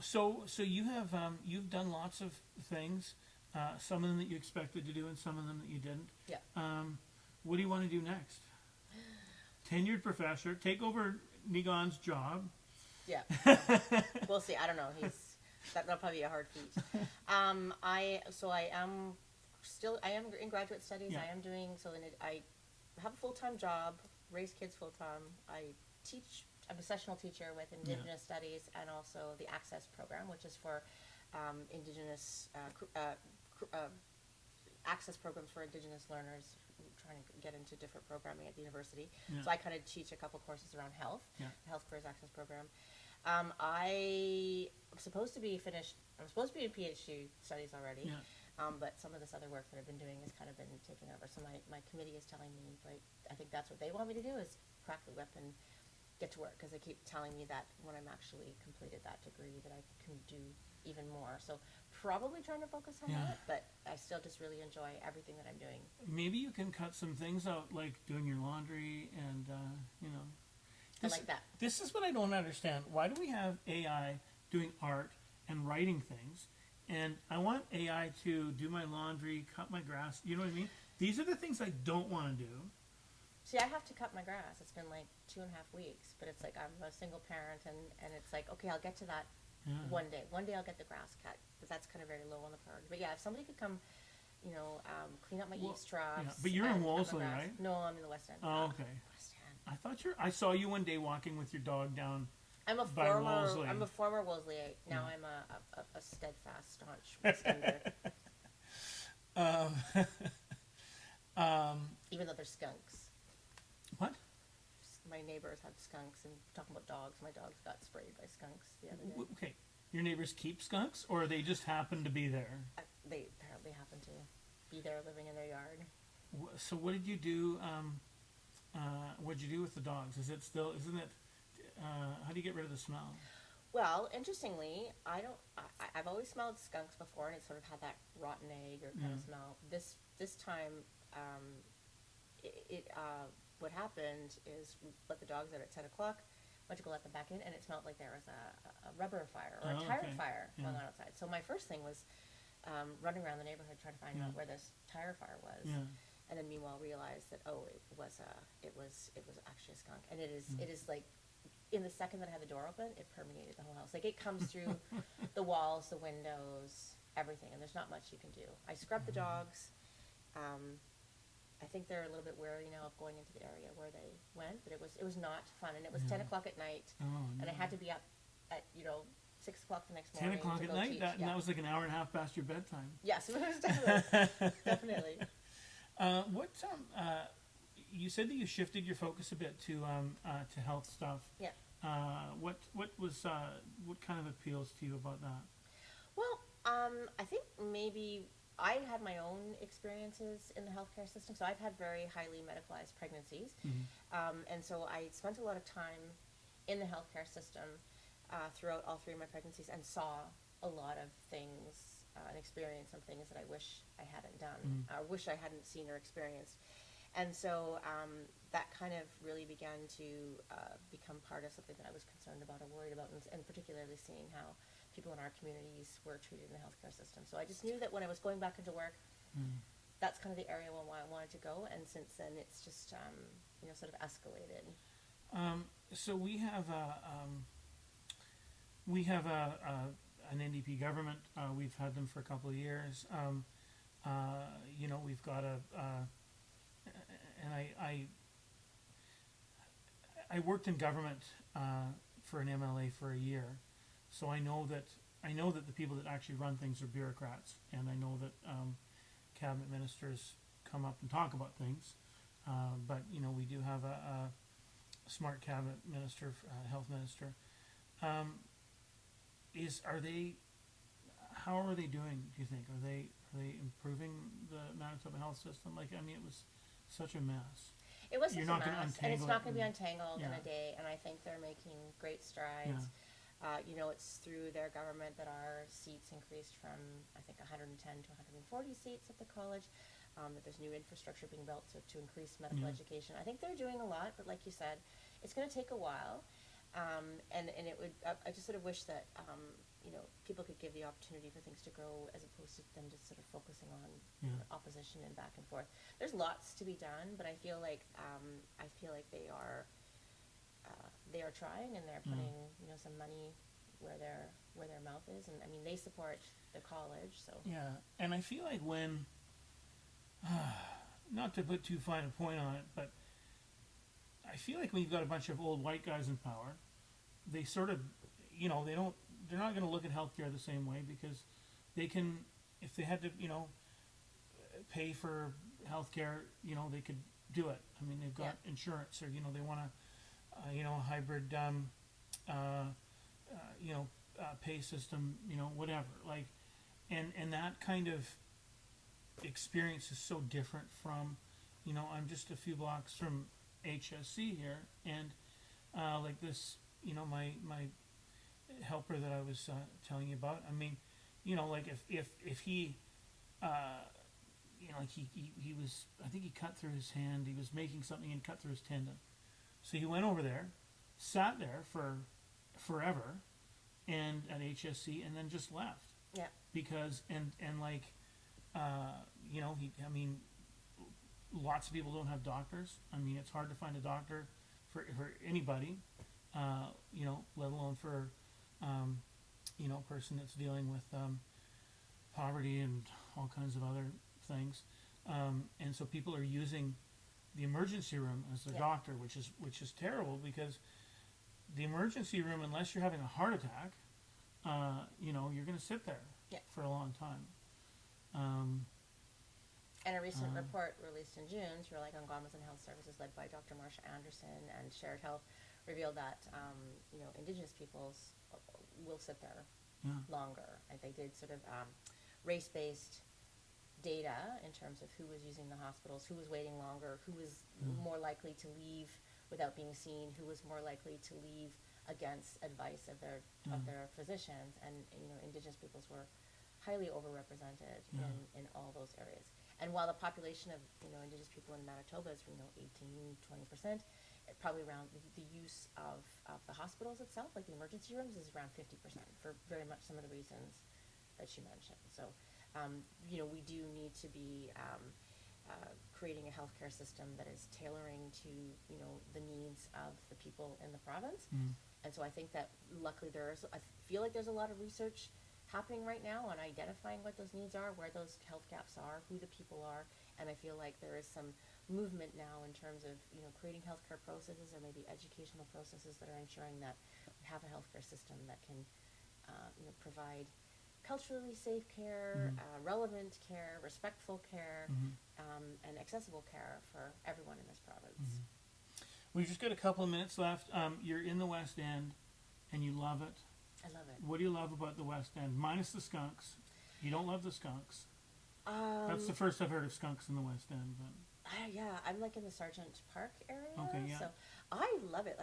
S1: so you have you've done lots of things, some of them that you expected to do, and some of them that you didn't.
S2: Yeah.
S1: What do you want to do next? Tenured professor, take over Nigon's job.
S2: Yeah. We'll see. I don't know. That'll probably be a hard feat. I am in graduate studies.
S1: Yeah.
S2: I am doing I have a full-time job, raise kids full-time. I teach. I'm a sessional teacher with Indigenous studies and also the Access program, which is for Indigenous access programs for Indigenous learners trying to get into different programming at the university.
S1: Yeah.
S2: So I kind of teach a couple courses around health,
S1: Yeah.
S2: the Health Careers Access program. I'm supposed to be finished. I'm supposed to be in PhD studies already,
S1: Yeah.
S2: but some of this other work that I've been doing has kind of been taken over. So my committee is telling me, like, I think that's what they want me to do, is crack the whip and get to work, because they keep telling me that when I'm actually completed that degree that I can do even more. So probably trying to focus on
S1: Yeah.
S2: that, but I still just really enjoy everything that I'm doing.
S1: Maybe you can cut some things out, like doing your laundry and you know.
S2: I like that.
S1: This is what I don't understand. Why do we have AI doing art and writing things? And I want AI to do my laundry, cut my grass. You know what I mean? These are the things I don't want to do.
S2: See, I have to cut my grass. It's been like 2.5 weeks, but it's like I'm a single parent, and it's like, okay, I'll get to that
S1: Yeah.
S2: one day. One day I'll get the grass cut, but that's kind of very low on the priority. But yeah, if somebody could come, you know, clean up my
S1: Well,
S2: eavesdrops.
S1: yeah, but you're in
S2: and cut my
S1: Wolseley,
S2: grass.
S1: right?
S2: No, I'm in the West End.
S1: Oh, okay.
S2: West End.
S1: I thought I saw you one day walking with your dog down.
S2: I'm a
S1: By Wolseley.
S2: former Wolseleyite. Now
S1: Yeah.
S2: I'm a steadfast, staunch West Ender. Even though there's skunks.
S1: What?
S2: My neighbors have skunks, and talking about dogs, my dogs got sprayed by skunks the other day.
S1: Okay. Your neighbors keep skunks, or they just happen to be there?
S2: They apparently happen to be there living in their yard.
S1: So what did you do? What did you do with the dogs? Isn't it? How do you get rid of the smell?
S2: Well, interestingly, I've always smelled skunks before, and it sort of had that rotten egg or kind of
S1: Yeah.
S2: smell. This time, what happened is we let the dogs out at 10 o'clock, went to go let them back in, and it smelled like there was a rubber fire or a
S1: Oh,
S2: tire
S1: okay.
S2: fire going
S1: Yeah.
S2: on outside. So my first thing was running around the neighborhood trying to find
S1: Yeah.
S2: out where this tire fire was.
S1: Yeah.
S2: And then meanwhile realized that it was actually a skunk, and it
S1: Mm.
S2: is like, in the second that I had the door open, it permeated the whole house. Like, it comes through the walls, the windows, everything, and there's not much you can do. I scrubbed the dogs. I think they're a little bit wary now of going into the area where they went, but it was not fun, and it was 10 o'clock at night,
S1: Oh,
S2: and I
S1: no.
S2: had to be up at 6 o'clock the next
S1: 10
S2: morning.
S1: o'clock
S2: to
S1: at
S2: go
S1: night.
S2: teach.
S1: That, and
S2: Yeah.
S1: that was like an hour and a half past your bedtime.
S2: Yes, it was definitely. Definitely.
S1: You said that you shifted your focus a bit to health stuff.
S2: Yeah.
S1: What kind of appeals to you about that?
S2: Well, I think maybe I had my own experiences in the healthcare system. So I've had very highly medicalized pregnancies. And so I spent a lot of time in the healthcare system throughout all 3 of my pregnancies, and saw a lot of things and experienced some things that I wish I hadn't done, or wish I hadn't seen or experienced. And so that kind of really began to become part of something that I was concerned about or worried about, and particularly seeing how people in our communities were treated in the healthcare system. So I just knew that when I was going back into work,
S1: Mm.
S2: that's kind of the area where I wanted to go. And since then, it's just sort of escalated.
S1: So we have an NDP government. We've had them for a couple of years. We've got and I worked in government for an MLA for a year, so I know that the people that actually run things are bureaucrats, and I know that cabinet ministers come up and talk about things, but we do have a smart cabinet minister, health minister. How are they doing? Do you think are they improving the Manitoba health system? Like, I mean, it was such a mess.
S2: It was
S1: You're
S2: such a
S1: not gonna
S2: mess, and it's
S1: untangle
S2: not
S1: it
S2: going to be
S1: and-
S2: untangled in
S1: yeah.
S2: a day. And I think they're making great strides. It's through their government that our seats increased from, I think, 110 to 140 seats at the college. That there's new infrastructure being built to increase medical
S1: Yeah.
S2: education. I think they're doing a lot, but like you said, it's going to take a while. And it would. I just sort of wish that people could give the opportunity for things to grow as opposed to them just sort of focusing on
S1: Yeah.
S2: opposition and back and forth. There's lots to be done, but I feel like they are trying, and they're putting some money where their mouth is, and I mean they support the college, so
S1: Yeah, and I feel like when, not to put too fine a point on it, but I feel like when you've got a bunch of old white guys in power, they sort of, they're not going to look at healthcare the same way, because they can, if they had to, pay for healthcare, they could do it. I mean, they've got insurance, or they want a hybrid, pay system, whatever. Like, and that kind of experience is so different from, I'm just a few blocks from HSC here, and like this, my helper that I was telling you about. I mean, like if he, like he was, I think he cut through his hand. He was making something and cut through his tendon. So he went over there, sat there for forever, and at HSC, and then just left.
S2: yeah.
S1: Because lots of people don't have doctors. I mean, it's hard to find a doctor for anybody, let alone for a person that's dealing with poverty and all kinds of other things. And so people are using the emergency room as the doctor, which is terrible, because the emergency room, unless you're having a heart attack, you're going to sit there for a long time.
S2: And a recent report released in June through Algonquin Health Services, led by Dr. Marsha Anderson and Shared Health, revealed that Indigenous peoples will sit there longer. And they did sort of race-based data in terms of who was using the hospitals, who was waiting longer, who was more likely to leave without being seen, who was more likely to leave against advice of their physicians, and Indigenous peoples were highly overrepresented in all those areas. And while the population of Indigenous people in Manitoba is 18-20%, probably around the use of the hospitals itself, like the emergency rooms, is around 50% for very much some of the reasons that she mentioned. So we do need to be creating a healthcare system that is tailoring to the needs of the people in the province. And so I think that luckily I feel like there's a lot of research happening right now on identifying what those needs are, where those health gaps are, who the people are, and I feel like there is some movement now in terms of creating healthcare processes, or maybe educational processes, that are ensuring that we have a healthcare system that can provide culturally safe care, relevant care, respectful care, and accessible care for everyone in this province.
S1: We've just got a couple of minutes left. You're in the West End, and you love it.
S2: I love it.
S1: What do you love about the West End, minus the skunks? You don't love the skunks. That's the first I've heard of skunks in the West End. But
S2: I'm like in the Sargent Park area.
S1: Okay, yeah.
S2: So I love it.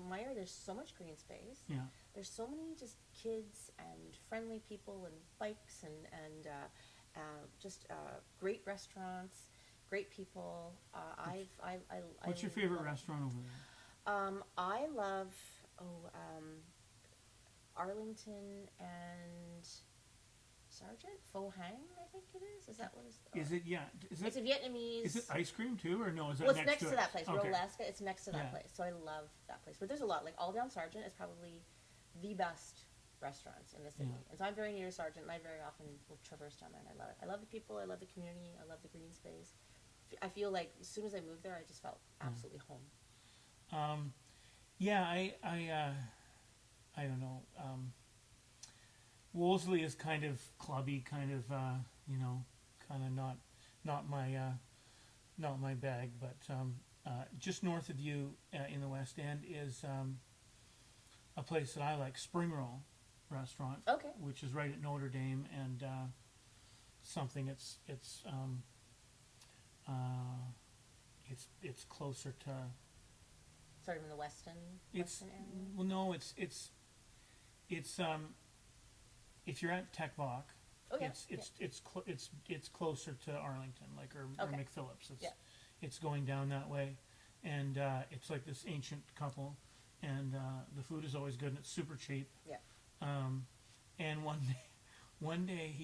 S2: Meyer, there's so much green space.
S1: yeah,
S2: There's so many just kids and friendly people and bikes and just great restaurants, great people.
S1: what's your favorite restaurant over there?
S2: I love Arlington and Sergeant Pho Hang, I think it is. Is that what it's?
S1: Is it? Yeah.
S2: It's a Vietnamese.
S1: Is it ice cream too, or no? Is that
S2: Well, it's next
S1: to
S2: to
S1: it?
S2: that place,
S1: Okay.
S2: Roleska. It's next to that
S1: Yeah.
S2: place, so I love that place. But there's a lot. Like all down Sargent is probably the best restaurants in the city,
S1: Yeah.
S2: and so I'm very near Sargent, and I very often will traverse down there, and I love it. I love the people. I love the community. I love the green space. I feel like as soon as I moved there, I just felt absolutely home.
S1: Yeah, I don't know. Wolseley is kind of clubby, kind of kind of not my bag. But just north of you in the West End is a place that I like, Spring Roll Restaurant,
S2: Okay.
S1: which is right at Notre Dame, and something it's closer to.
S2: Sort of in the western area.
S1: Well, no, it's if you're at Tech Bach,
S2: Oh, yeah,
S1: it's closer to Arlington, like or
S2: Okay.
S1: McPhillips.
S2: Yeah.
S1: It's going down that way, and it's like this ancient couple, and the food is always good and it's super cheap.
S2: Yeah.
S1: And one day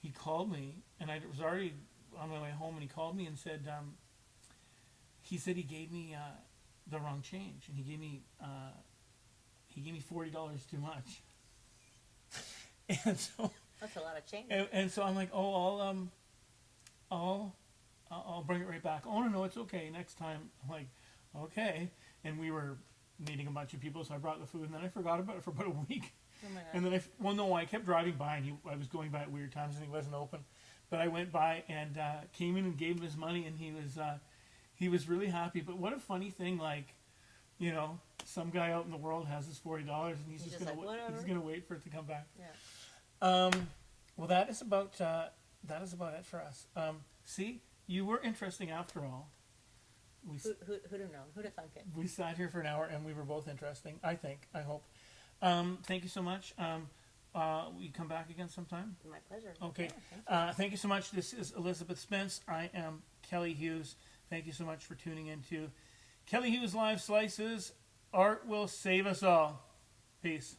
S1: he called me, and I was already on my way home, and he called me and said he gave me the wrong change, and he gave me $40 too much. And so
S2: That's a lot of change.
S1: and so I'm like, oh, I'll bring it right back. Oh no, it's okay. Next time. I'm like, okay. And we were meeting a bunch of people, so I brought the food, and then I forgot about it for about a week.
S2: Oh my God.
S1: And then I kept driving by, and I was going by at weird times, and he wasn't open. But I went by and came in and gave him his money, and he was really happy. But what a funny thing, like, some guy out in the world has his $40, and he's
S2: He's
S1: just
S2: just
S1: gonna
S2: like, whatever.
S1: he's gonna wait for it to come back.
S2: Yeah.
S1: Well, that is about it for us. See, you were interesting after all.
S2: Who'd have known? Who'd have thunk it?
S1: We sat here for an hour, and we were both interesting. I hope. Thank you so much. Will you come back again sometime?
S2: My pleasure.
S1: Okay.
S2: Yeah, thank you.
S1: Thank you so much. This is Elizabeth Spence. I am Kelly Hughes. Thank you so much for tuning in to Kelly Hughes Live Slices. Art will save us all. Peace.